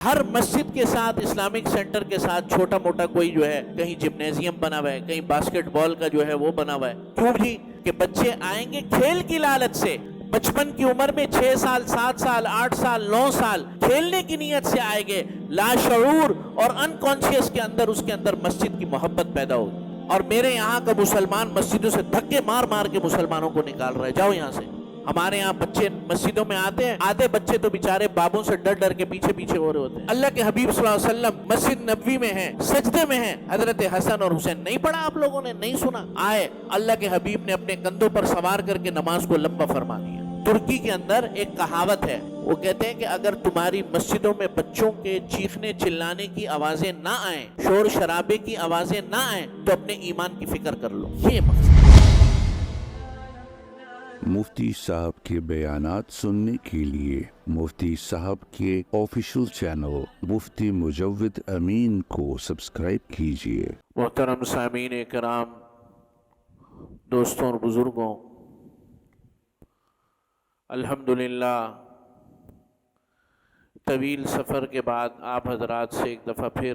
ہر مسجد کے ساتھ Islamic centre کے ساتھ چھوٹا موٹا کوئی جو ہے کہیں جمنیزیم بنا ہوا ہے, کہیں باسکٹ بال کا جو ہے وہ بنا ہوا ہے. کیوں جی؟ کہ بچے آئیں گے کھیل کی لالچ سے, بچپن کی عمر میں 6 سال 7 سال 8 سال 9 سال کھیلنے کی نیت سے آئیں گے, لاشعور اور انکانشیس کے اندر مسجد کی محبت پیدا ہوگی. اور میرے یہاں کا مسلمان مسجدوں سے دھکے مار مار کے مسلمانوں کو نکال رہا ہے, جاؤ یہاں سے. ہمارے یہاں بچے مسجدوں میں آتے ہیں, آدھے بچے تو بیچارے بابوں سے ڈر ڈر کے پیچھے پیچھے ہو رہے ہوتے ہیں. اللہ کے حبیب صلی اللہ علیہ وسلم مسجد نبوی میں ہیں, سجدے میں ہیں, حضرت حسن اور حسین. نہیں پڑھا آپ لوگوں نے؟ نہیں سنا؟ آئے اللہ کے حبیب نے اپنے کندھوں پر سوار کر کے نماز کو لمبا فرما دیا. ترکی کے اندر ایک کہاوت ہے, وہ کہتے ہیں کہ اگر تمہاری مسجدوں میں بچوں کے چیخنے چلانے کی آوازیں نہ آئیں, شور شرابے کی آوازیں نہ آئیں, تو اپنے ایمان کی فکر کر لو. یہ مقصد. مفتی صاحب کے بیانات سننے کے لیے مفتی صاحب کے آفیشیل چینل مفتی مجود امین کو سبسکرائب کیجیے. محترم سامعین کرام, دوستوں اور بزرگوں, الحمدللہ طویل سفر کے بعد آپ حضرات سے ایک دفعہ پھر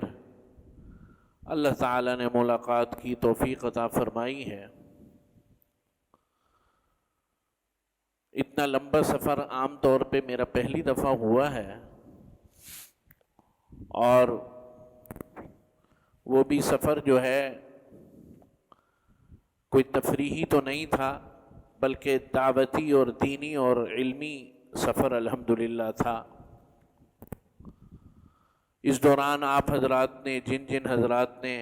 اللہ تعالیٰ نے ملاقات کی توفیق عطا فرمائی ہے. اتنا لمبا سفر عام طور پہ میرا پہلی دفعہ ہوا ہے, اور وہ بھی سفر جو ہے کوئی تفریحی تو نہیں تھا, بلکہ دعوتی اور دینی اور علمی سفر الحمدللہ تھا. اس دوران آپ حضرات نے جن حضرات نے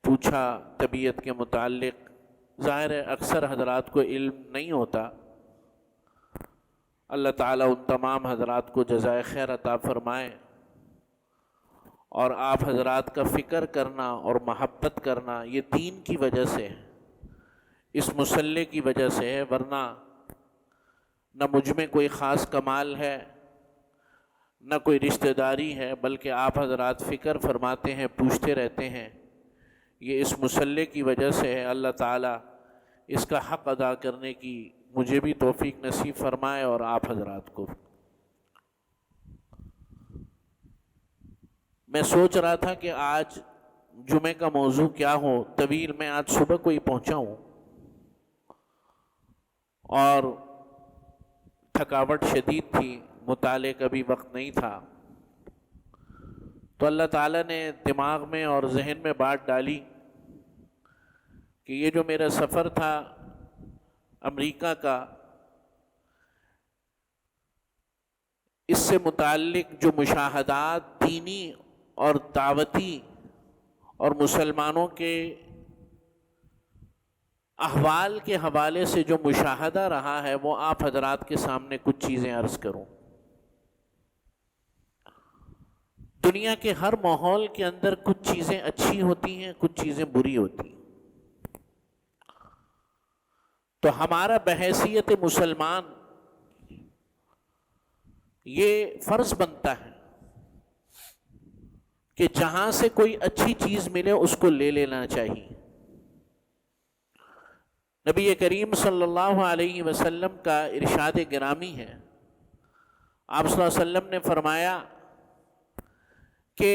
پوچھا طبیعت کے متعلق, ظاہر ہے اکثر حضرات کو علم نہیں ہوتا. اللہ تعالیٰ ان تمام حضرات کو جزائے خیر عطا فرمائے, اور آپ حضرات کا فکر کرنا اور محبت کرنا یہ دین کی وجہ سے ہے, اس مسلح کی وجہ سے ہے. ورنہ نہ مجھ میں کوئی خاص کمال ہے, نہ کوئی رشتہ داری ہے, بلکہ آپ حضرات فکر فرماتے ہیں, پوچھتے رہتے ہیں, یہ اس مسلح کی وجہ سے ہے. اللہ تعالیٰ اس کا حق ادا کرنے کی مجھے بھی توفیق نصیب فرمائے اور آپ حضرات کو. میں سوچ رہا تھا کہ آج جمعے کا موضوع کیا ہو. طویل میں آج صبح کو ہی پہنچا ہوں اور تھکاوٹ شدید تھی, مطالعے کا بھی وقت نہیں تھا. تو اللہ تعالیٰ نے دماغ میں اور ذہن میں بات ڈالی کہ یہ جو میرا سفر تھا امریکہ کا, اس سے متعلق جو مشاہدات دینی اور دعوتی اور مسلمانوں کے احوال کے حوالے سے جو مشاہدہ رہا ہے, وہ آپ حضرات کے سامنے کچھ چیزیں عرض کروں. دنیا کے ہر ماحول کے اندر کچھ چیزیں اچھی ہوتی ہیں, کچھ چیزیں بری ہوتی ہیں. تو ہمارا بحیثیت مسلمان یہ فرض بنتا ہے کہ جہاں سے کوئی اچھی چیز ملے اس کو لے لینا چاہیے. نبی کریم صلی اللہ علیہ وسلم کا ارشاد گرامی ہے, آپ صلی اللہ علیہ وسلم نے فرمایا کہ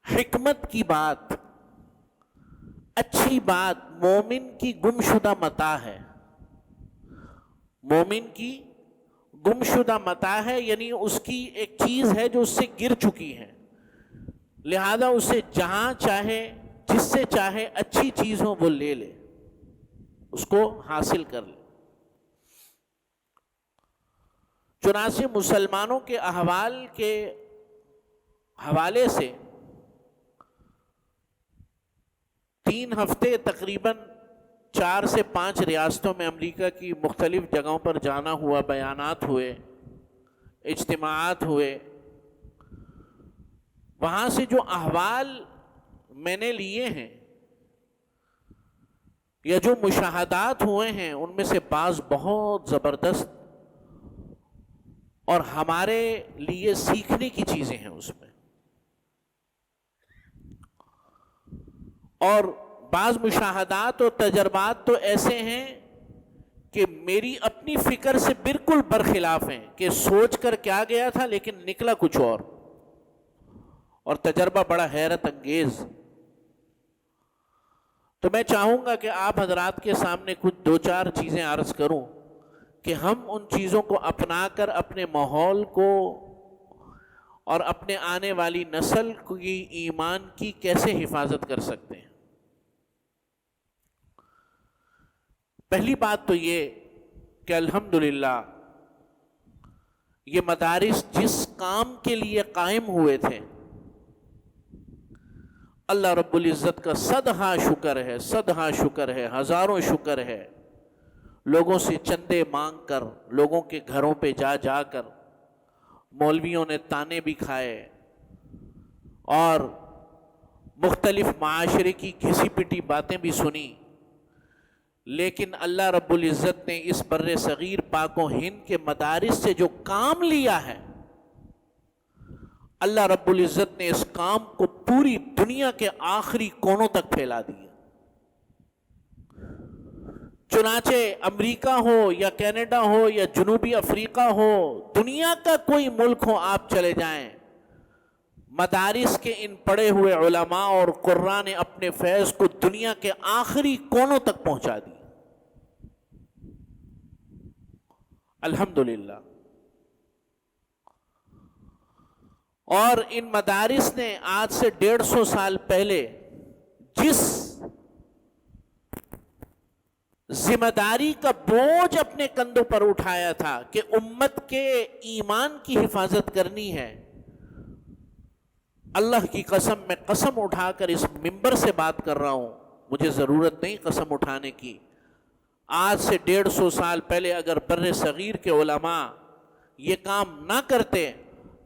حکمت کی بات, اچھی بات مومن کی گمشدہ متاع ہے. مومن کی گمشدہ متاع ہے, یعنی اس کی ایک چیز ہے جو اس سے گر چکی ہے, لہذا اسے جہاں چاہے جس سے چاہے اچھی چیز ہو وہ لے لے, اس کو حاصل کر لے. چنانچہ مسلمانوں کے احوال کے حوالے سے 3 ہفتے تقریباً 4 سے 5 ریاستوں میں امریکہ کی مختلف جگہوں پر جانا ہوا, بیانات ہوئے, اجتماعات ہوئے. وہاں سے جو احوال میں نے لیے ہیں یا جو مشاہدات ہوئے ہیں, ان میں سے بعض بہت زبردست اور ہمارے لیے سیکھنے کی چیزیں ہیں اس میں, اور بعض مشاہدات اور تجربات تو ایسے ہیں کہ میری اپنی فکر سے بالکل برخلاف ہیں، کہ سوچ کر کیا گیا تھا لیکن نکلا کچھ اور تجربہ بڑا حیرت انگیز۔ تو میں چاہوں گا کہ آپ حضرات کے سامنے کچھ دو چار چیزیں عرض کروں کہ ہم ان چیزوں کو اپنا کر اپنے ماحول کو اور اپنے آنے والی نسل کی ایمان کی کیسے حفاظت کر سکتے ہیں۔ پہلی بات تو یہ کہ الحمدللہ یہ مدارس جس کام کے لیے قائم ہوئے تھے، اللہ رب العزت کا صدہا شکر ہے، صدہا شکر ہے، ہزاروں شکر ہے، لوگوں سے چندے مانگ کر، لوگوں کے گھروں پہ جا جا کر مولویوں نے تانے بھی کھائے اور مختلف معاشرے کی گھسی پٹی باتیں بھی سنی، لیکن اللہ رب العزت نے اس بر صغیر پاک و ہند کے مدارس سے جو کام لیا ہے، اللہ رب العزت نے اس کام کو پوری دنیا کے آخری کونوں تک پھیلا دیا۔ چنانچہ امریکہ ہو یا کینیڈا ہو یا جنوبی افریقہ ہو، دنیا کا کوئی ملک ہو، آپ چلے جائیں، مدارس کے ان پڑھے ہوئے علماء اور قراء نے اپنے فیض کو دنیا کے آخری کونوں تک پہنچا دی، الحمدللہ۔ اور ان مدارس نے آج سے 150 سال پہلے جس ذمہ داری کا بوجھ اپنے کندھوں پر اٹھایا تھا کہ امت کے ایمان کی حفاظت کرنی ہے، اللہ کی قسم میں قسم اٹھا کر اس منبر سے بات کر رہا ہوں، مجھے ضرورت نہیں قسم اٹھانے کی، آج سے 150 سال پہلے اگر بر صغیر کے علماء یہ کام نہ کرتے،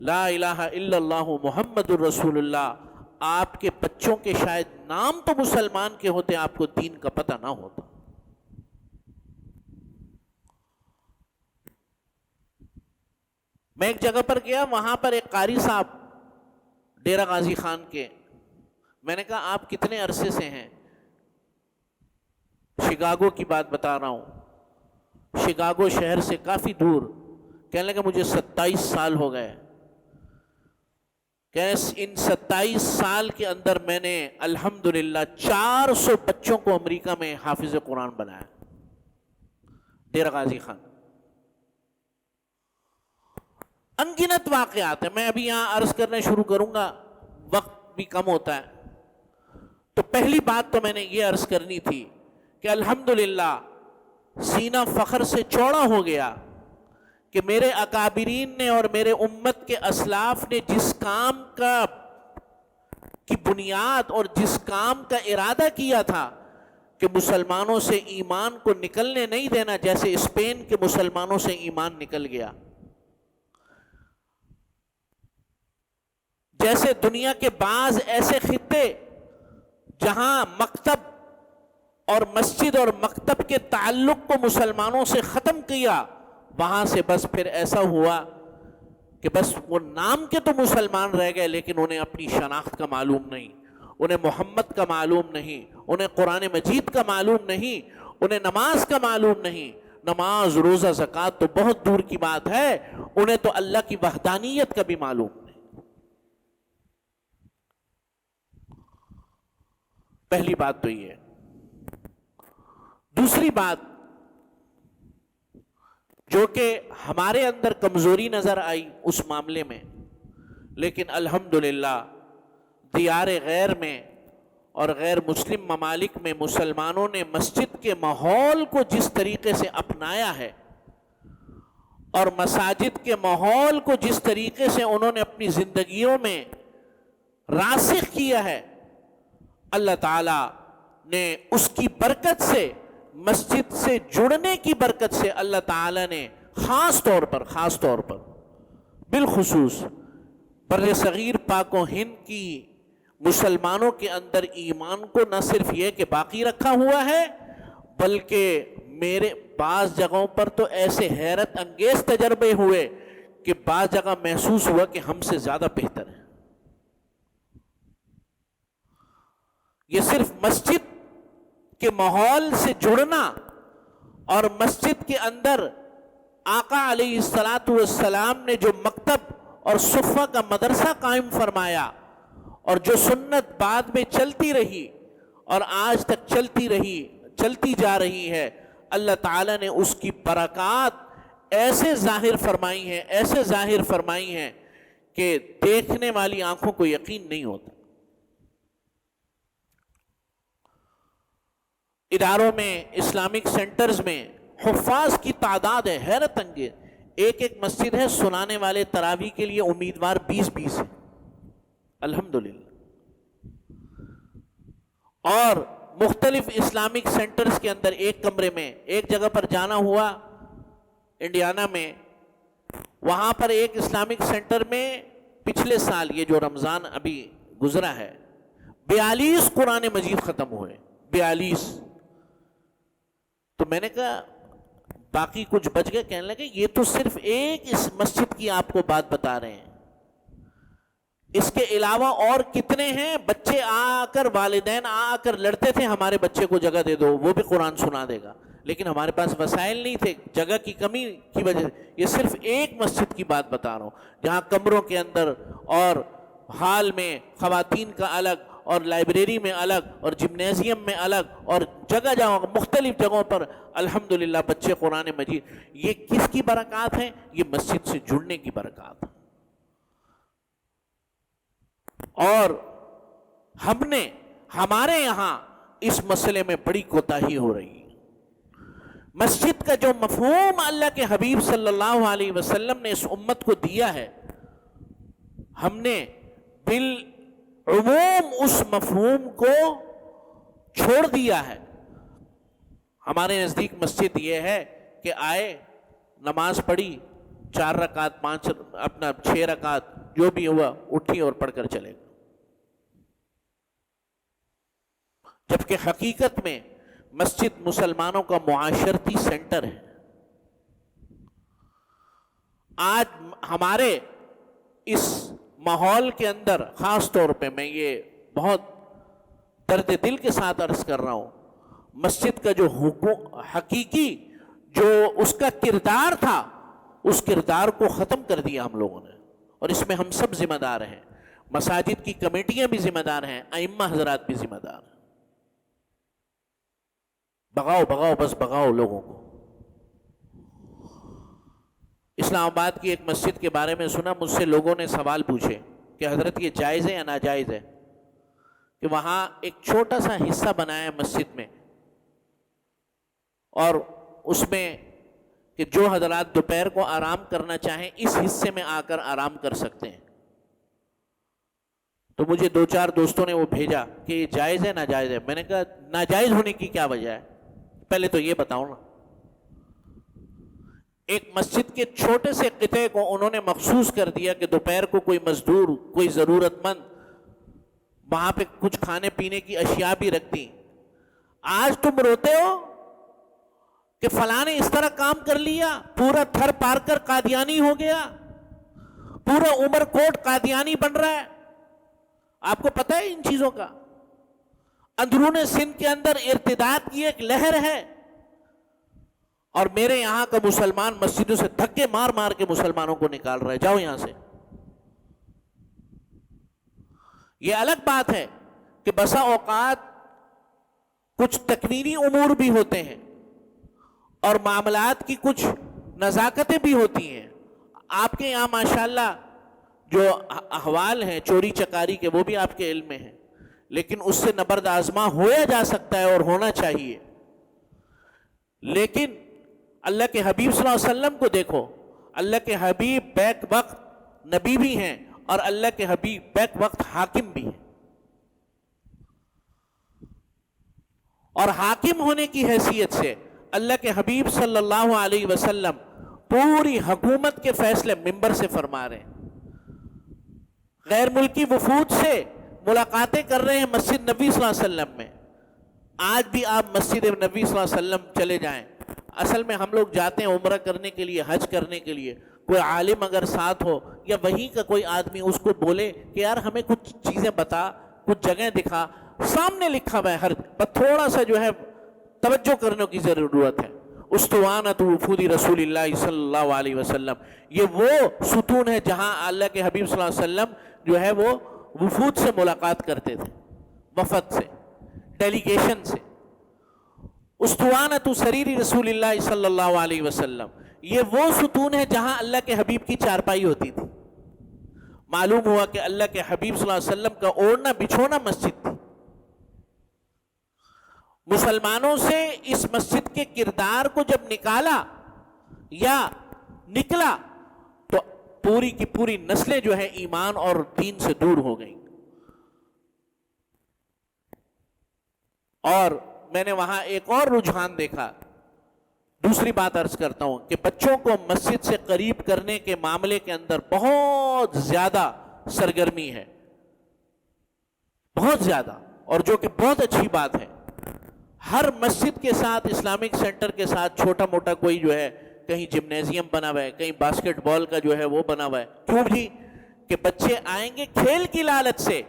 لا الہ الا اللہ محمد الرسول اللہ، آپ کے بچوں کے شاید نام تو مسلمان کے ہوتے، آپ کو دین کا پتہ نہ ہوتا۔ میں ایک جگہ پر گیا، وہاں پر ایک قاری صاحب ڈیرہ غازی خان کے، میں نے کہا آپ کتنے عرصے سے ہیں؟ شکاگو کی بات بتا رہا ہوں، شکاگو شہر سے کافی دور، کہنے لگا مجھے 27 سال ہو گئے، کہ ان 27 سال کے اندر میں نے الحمدللہ 400 بچوں کو امریکہ میں حافظ قرآن بنایا، ڈیرہ غازی خان۔ انگنت واقعات ہیں، میں ابھی یہاں عرض کرنے شروع کروں گا، وقت بھی کم ہوتا ہے۔ تو پہلی بات تو میں نے یہ عرض کرنی تھی کہ الحمدللہ سینہ فخر سے چوڑا ہو گیا کہ میرے اکابرین نے اور میرے امت کے اسلاف نے جس کام کی بنیاد اور جس کام کا ارادہ کیا تھا کہ مسلمانوں سے ایمان کو نکلنے نہیں دینا، جیسے اسپین کے مسلمانوں سے ایمان نکل گیا، جیسے دنیا کے بعض ایسے خطے جہاں مکتب اور مسجد اور مکتب کے تعلق کو مسلمانوں سے ختم کیا، وہاں سے بس پھر ایسا ہوا کہ بس وہ نام کے تو مسلمان رہ گئے، لیکن انہیں اپنی شناخت کا معلوم نہیں، انہیں محمد کا معلوم نہیں، انہیں قرآن مجید کا معلوم نہیں، انہیں نماز کا معلوم نہیں، نماز روزہ زکوٰۃ تو بہت دور کی بات ہے، انہیں تو اللہ کی وحدانیت کا بھی معلوم نہیں۔ پہلی بات تو یہ۔ دوسری بات جو کہ ہمارے اندر کمزوری نظر آئی اس معاملے میں، لیکن الحمدللہ دیار غیر میں اور غیر مسلم ممالک میں مسلمانوں نے مسجد کے ماحول کو جس طریقے سے اپنایا ہے اور مساجد کے ماحول کو جس طریقے سے انہوں نے اپنی زندگیوں میں راسخ کیا ہے، اللہ تعالی نے اس کی برکت سے، مسجد سے جڑنے کی برکت سے اللہ تعالی نے خاص طور پر بالخصوص بر صغیر پاک و ہند کی مسلمانوں کے اندر ایمان کو نہ صرف یہ کہ باقی رکھا ہوا ہے، بلکہ میرے بعض جگہوں پر تو ایسے حیرت انگیز تجربے ہوئے کہ بعض جگہ محسوس ہوا کہ ہم سے زیادہ بہتر ہے۔ یہ صرف مسجد کے ماحول سے جڑنا اور مسجد کے اندر آقا علیہ الصلاۃ والسلام نے جو مکتب اور صفہ کا مدرسہ قائم فرمایا اور جو سنت بعد میں چلتی رہی اور آج تک چلتی جا رہی ہے، اللہ تعالیٰ نے اس کی برکات ایسے ظاہر فرمائی ہیں کہ دیکھنے والی آنکھوں کو یقین نہیں ہوتا۔ اداروں میں، اسلامک سینٹرز میں حفاظ کی تعداد ہے حیرت انگیز۔ ایک مسجد ہے سنانے والے تراویح کے لیے امیدوار 20 ہیں الحمدللہ۔ اور مختلف اسلامک سینٹرز کے اندر ایک کمرے میں، ایک جگہ پر جانا ہوا انڈیانا میں، وہاں پر ایک اسلامک سینٹر میں پچھلے سال یہ جو رمضان ابھی گزرا ہے 42 قرآن مجید ختم ہوئے، 42۔ تو میں نے کہا باقی کچھ بچ گئے، کہنے لگے یہ تو صرف ایک اس مسجد کی آپ کو بات بتا رہے ہیں، اس کے علاوہ اور کتنے ہیں؟ بچے آ کر، والدین آ کر لڑتے تھے ہمارے بچے کو جگہ دے دو، وہ بھی قرآن سنا دے گا، لیکن ہمارے پاس وسائل نہیں تھے جگہ کی کمی کی وجہ سے۔ یہ صرف ایک مسجد کی بات بتا رہا ہوں جہاں کمروں کے اندر اور ہال میں خواتین کا الگ اور لائبریری میں الگ اور جمنیزیم میں الگ اور جگہ مختلف جگہوں پر الحمدللہ بچے قرآن مجید۔ یہ کس کی برکات ہیں؟ یہ مسجد سے جڑنے کی برکات ہے۔ اور ہمارے یہاں اس مسئلے میں بڑی کوتاہی ہو رہی ہے۔ مسجد کا جو مفہوم اللہ کے حبیب صلی اللہ علیہ وسلم نے اس امت کو دیا ہے، ہم نے بالعموم اس مفہوم کو چھوڑ دیا ہے۔ ہمارے نزدیک مسجد یہ ہے کہ آئے، نماز پڑھی، 4 رکعت 5 اپنا 6 رکعت جو بھی ہوا اٹھی اور پڑھ کر چلے گا، جبکہ حقیقت میں مسجد مسلمانوں کا معاشرتی سینٹر ہے۔ آج ہمارے اس ماحول کے اندر خاص طور پہ میں یہ بہت درد دل کے ساتھ عرض کر رہا ہوں، مسجد کا جو حقیقی جو اس کا کردار تھا، اس کردار کو ختم کر دیا ہم لوگوں نے، اور اس میں ہم سب ذمہ دار ہیں۔ مساجد کی کمیٹیاں بھی ذمہ دار ہیں، ائمہ حضرات بھی ذمہ دار ہیں۔ بغاؤ بس بغاؤ لوگوں کو۔ اسلام آباد کی ایک مسجد کے بارے میں سنا، مجھ سے لوگوں نے سوال پوچھے کہ حضرت یہ جائز ہے یا ناجائز ہے کہ وہاں ایک چھوٹا سا حصہ بنایا ہے مسجد میں، اور اس میں کہ جو حضرات دوپہر کو آرام کرنا چاہیں اس حصے میں آ کر آرام کر سکتے ہیں۔ تو مجھے 2-4 دوستوں نے وہ بھیجا کہ یہ جائز ہے ناجائز ہے۔ میں نے کہا ناجائز ہونے کی کیا وجہ ہے؟ پہلے تو یہ بتاؤ نا۔ ایک مسجد کے چھوٹے سے قطعے کو انہوں نے مخصوص کر دیا کہ دوپہر کو کوئی مزدور، کوئی ضرورت مند وہاں پہ کچھ کھانے پینے کی اشیاء بھی رکھتی۔ آج تم روتے ہو کہ فلاں نے اس طرح کام کر لیا، پورا تھر پار کر قادیانی ہو گیا، پورا عمر کوٹ قادیانی بن رہا ہے۔ آپ کو پتہ ہے ان چیزوں کا؟ اندرون سندھ کے اندر ارتداد کی ایک لہر ہے، اور میرے یہاں کا مسلمان مسجدوں سے دھکے مار مار کے مسلمانوں کو نکال رہا ہے، جاؤ یہاں سے۔ یہ الگ بات ہے کہ بسا اوقات کچھ تکوینی امور بھی ہوتے ہیں اور معاملات کی کچھ نزاکتیں بھی ہوتی ہیں۔ آپ کے یہاں ماشاءاللہ جو احوال ہیں چوری چکاری کے وہ بھی آپ کے علم میں ہیں، لیکن اس سے نبرد آزما ہویا جا سکتا ہے اور ہونا چاہیے۔ لیکن اللہ کے حبیب صلی اللہ علیہ وسلم کو دیکھو، اللہ کے حبیب بیک وقت نبی بھی ہیں اور اللہ کے حبیب بیک وقت حاکم بھی ہیں، اور حاکم ہونے کی حیثیت سے اللہ کے حبیب صلی اللہ علیہ وسلم پوری حکومت کے فیصلے منبر سے فرما رہے ہیں، غیر ملکی وفود سے ملاقاتیں کر رہے ہیں مسجد نبی صلی اللہ علیہ وسلم میں۔ آج بھی آپ مسجد نبی صلی اللہ علیہ وسلم چلے جائیں، اصل میں ہم لوگ جاتے ہیں عمرہ کرنے کے لیے، حج کرنے کے لیے، کوئی عالم اگر ساتھ ہو یا وہیں کا کوئی آدمی اس کو بولے کہ یار ہمیں کچھ چیزیں بتا، کچھ جگہ دکھا، سامنے لکھا ہوا ہے ہر، بس تھوڑا سا جو ہے توجہ کرنے کی ضرورت ہے۔ استوانۃ وفود رسول اللہ صلی اللہ علیہ وسلم، یہ وہ ستون ہے جہاں اللہ کے حبیب صلی اللہ علیہ وسلم جو ہے وہ وفود سے ملاقات کرتے تھے، وفد سے، ڈیلیگیشن سے۔ استوانۃ سریر رسول اللہ صلی اللہ علیہ وسلم، یہ وہ ستون ہے جہاں اللہ کے حبیب کی چارپائی ہوتی تھی۔ معلوم ہوا کہ اللہ کے حبیب صلی اللہ علیہ وسلم کا اوڑھنا بچھونا مسجد تھی۔ مسلمانوں سے اس مسجد کے کردار کو جب نکالا یا نکلا تو پوری کی پوری نسلیں جو ہے ایمان اور دین سے دور ہو گئیں۔ اور میں نے وہاں ایک اور رجحان دیکھا، دوسری بات عرض کرتا ہوں کہ بچوں کو مسجد سے قریب کرنے کے معاملے کے اندر بہت زیادہ سرگرمی ہے، بہت زیادہ، اور جو کہ بہت اچھی بات ہے۔ ہر مسجد کے ساتھ، اسلامک سینٹر کے ساتھ چھوٹا موٹا کوئی جو ہے کہیں جمنیزیم بنا ہوا ہے، کہیں باسکٹ بال کا جو ہے وہ بنا ہوا ہے۔ کیوں جی؟ کہ بچے آئیں گے کھیل کی لالچ سے،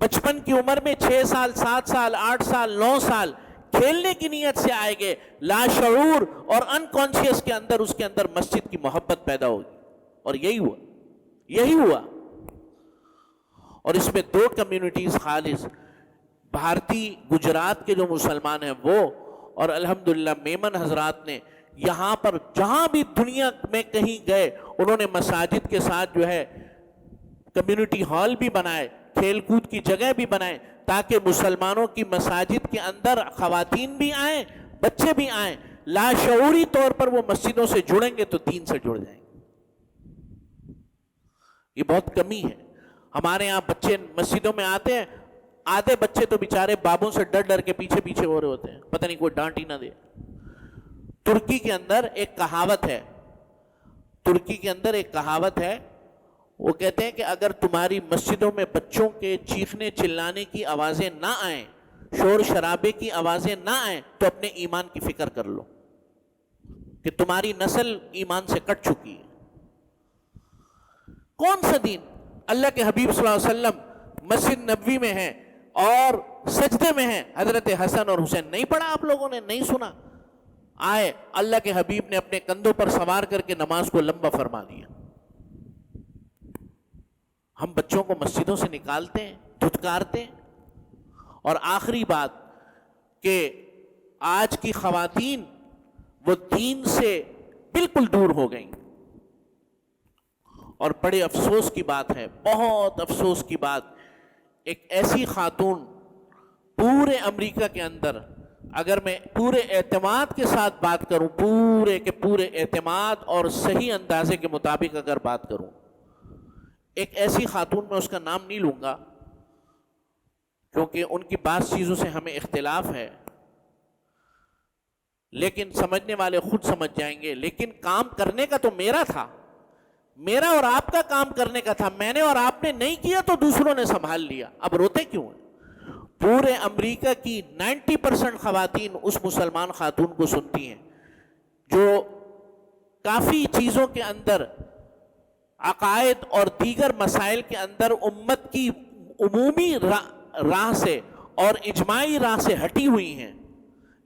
بچپن کی عمر میں 6 سال 7 سال 8 سال 9 سال کھیلنے کی نیت سے آئے گے، لاشعور اور انکانشیس کے اندر اس کے اندر مسجد کی محبت پیدا ہوگی، اور یہی ہوا۔ اور اس میں 2 کمیونٹیز خالص، بھارتی گجرات کے جو مسلمان ہیں وہ، اور الحمدللہ میمن حضرات نے یہاں پر جہاں بھی دنیا میں کہیں گئے انہوں نے مساجد کے ساتھ جو ہے کمیونٹی ہال بھی بنائے، کھیل کود کی جگہ بھی بنائے، تاکہ مسلمانوں کی مساجد کے اندر خواتین بھی آئیں، بچے بھی آئیں، لاشعوری طور پر وہ مسجدوں سے جڑیں گے تو دین سے جڑ جائیں گے۔ یہ بہت کمی ہے۔ ہمارے ہاں بچے مسجدوں میں آتے ہیں، آدھے بچے تو بیچارے بابوں سے ڈر ڈر کے پیچھے پیچھے ہو رہے ہوتے ہیں، پتہ نہیں کوئی ڈانٹ ہی نہ دے۔ ترکی کے اندر ایک کہاوت ہے، وہ کہتے ہیں کہ اگر تمہاری مسجدوں میں بچوں کے چیخنے چلانے کی آوازیں نہ آئیں، شور شرابے کی آوازیں نہ آئیں، تو اپنے ایمان کی فکر کر لو کہ تمہاری نسل ایمان سے کٹ چکی ہے۔ کون سا دین؟ اللہ کے حبیب صلی اللہ علیہ وسلم مسجد نبوی میں ہیں اور سجدے میں ہیں، حضرت حسن اور حسین نہیں پڑھا آپ لوگوں نے؟ نہیں سنا؟ آئے اللہ کے حبیب نے اپنے کندھوں پر سوار کر کے نماز کو لمبا فرما دیا۔ ہم بچوں کو مسجدوں سے نکالتے ہیں، دھتکارتے ہیں۔ اور آخری بات کہ آج کی خواتین وہ دین سے بالکل دور ہو گئیں، اور بڑے افسوس کی بات ہے، بہت افسوس کی بات، ایک ایسی خاتون پورے امریکہ کے اندر، اگر میں پورے اعتماد کے ساتھ بات کروں، پورے کے پورے اعتماد اور صحیح اندازے کے مطابق اگر بات کروں، ایک ایسی خاتون، میں اس کا نام نہیں لوں گا کیونکہ ان کی بعض چیزوں سے ہمیں اختلاف ہے، لیکن سمجھنے والے خود سمجھ جائیں گے۔ لیکن کام کرنے کا تو میرا تھا، میرا اور آپ کا کام کرنے کا تھا، میں نے اور آپ نے نہیں کیا تو دوسروں نے سنبھال لیا۔ اب روتے کیوں ہیں؟ پورے امریکہ کی 90% خواتین اس مسلمان خاتون کو سنتی ہیں جو کافی چیزوں کے اندر، عقائد اور دیگر مسائل کے اندر امت کی عمومی راہ سے اور اجماعی راہ سے ہٹی ہوئی ہیں،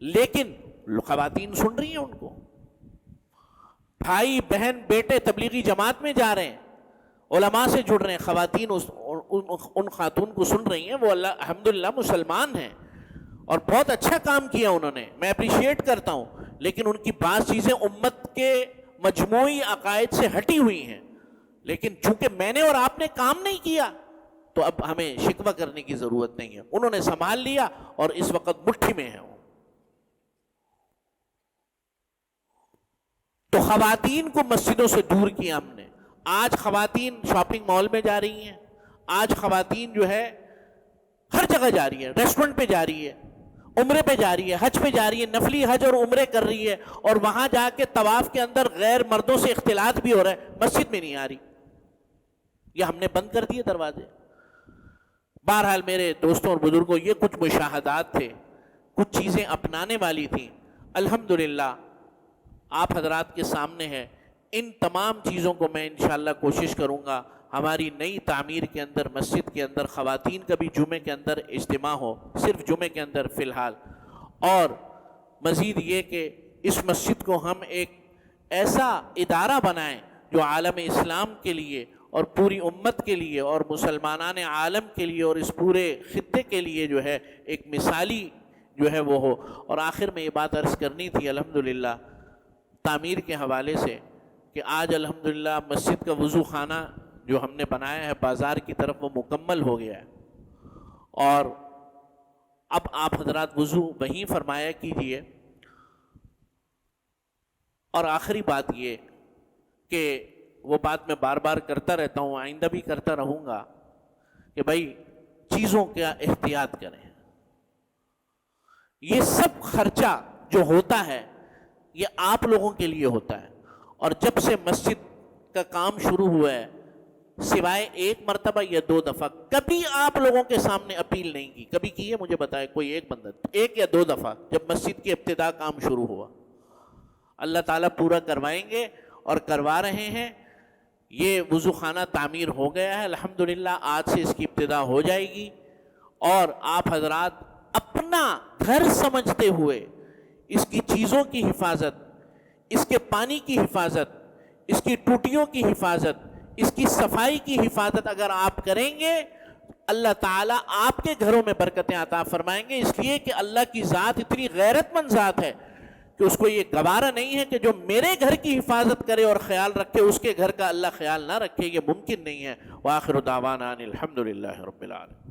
لیکن خواتین سن رہی ہیں ان کو۔ بھائی بہن بیٹے تبلیغی جماعت میں جا رہے ہیں، علماء سے جڑ رہے ہیں، خواتین ان خاتون کو سن رہی ہیں۔ وہ الحمدللہ مسلمان ہیں اور بہت اچھا کام کیا انہوں نے، میں اپریشیٹ کرتا ہوں، لیکن ان کی بعض چیزیں امت کے مجموعی عقائد سے ہٹی ہوئی ہیں۔ لیکن چونکہ میں نے اور آپ نے کام نہیں کیا تو اب ہمیں شکوہ کرنے کی ضرورت نہیں ہے، انہوں نے سنبھال لیا اور اس وقت مٹھی میں ہے۔ تو خواتین کو مسجدوں سے دور کیا ہم نے۔ آج خواتین شاپنگ مال میں جا رہی ہیں، آج خواتین جو ہے ہر جگہ جا رہی ہے، ریسٹورنٹ پہ جا رہی ہے، عمرے پہ جا رہی ہے، حج پہ جا رہی ہے، نفلی حج اور عمرے کر رہی ہے، اور وہاں جا کے طواف کے اندر غیر مردوں سے اختلاط بھی ہو رہا ہے، مسجد میں نہیں آ رہی۔ یہ ہم نے بند کر دیے دروازے۔ بہرحال میرے دوستوں اور بزرگوں، یہ کچھ مشاہدات تھے، کچھ چیزیں اپنانے والی تھیں۔ الحمدللہ آپ حضرات کے سامنے ہے، ان تمام چیزوں کو میں انشاءاللہ کوشش کروں گا ہماری نئی تعمیر کے اندر، مسجد کے اندر خواتین کا بھی جمعے کے اندر اجتماع ہو، صرف جمعے کے اندر فی الحال، اور مزید یہ کہ اس مسجد کو ہم ایک ایسا ادارہ بنائیں جو عالم اسلام کے لیے اور پوری امت کے لیے اور مسلمانان عالم کے لیے اور اس پورے خطے کے لیے جو ہے ایک مثالی جو ہے وہ ہو۔ اور آخر میں یہ بات عرض کرنی تھی الحمدللہ تعمیر کے حوالے سے کہ آج الحمدللہ مسجد کا وضو خانہ جو ہم نے بنایا ہے بازار کی طرف وہ مکمل ہو گیا ہے، اور اب آپ حضرات وضو وہیں فرمایا کیجئے۔ اور آخری بات یہ کہ وہ بات میں بار بار کرتا رہتا ہوں، آئندہ بھی کرتا رہوں گا کہ بھائی چیزوں کا احتیاط کریں۔ یہ سب خرچہ جو ہوتا ہے یہ آپ لوگوں کے لیے ہوتا ہے، اور جب سے مسجد کا کام شروع ہوا ہے سوائے ایک مرتبہ یا 2 دفعہ کبھی آپ لوگوں کے سامنے اپیل نہیں کی۔ کبھی کی ہے مجھے بتائے کوئی ایک بندہ؟ 1 یا 2 دفعہ جب مسجد کی ابتدا کام شروع ہوا۔ اللہ تعالیٰ پورا کروائیں گے اور کروا رہے ہیں۔ یہ وضو خانہ تعمیر ہو گیا ہے الحمدللہ، آج سے اس کی ابتدا ہو جائے گی، اور آپ حضرات اپنا گھر سمجھتے ہوئے اس کی چیزوں کی حفاظت، اس کے پانی کی حفاظت، اس کی ٹوٹیوں کی حفاظت، اس کی صفائی کی حفاظت اگر آپ کریں گے اللہ تعالیٰ آپ کے گھروں میں برکتیں عطا فرمائیں گے، اس لیے کہ اللہ کی ذات اتنی غیرت مند ذات ہے کہ اس کو یہ گوارا نہیں ہے کہ جو میرے گھر کی حفاظت کرے اور خیال رکھے اس کے گھر کا اللہ خیال نہ رکھے، یہ ممکن نہیں ہے۔ وآخر دعوانا ان الحمدللہ رب العالمین۔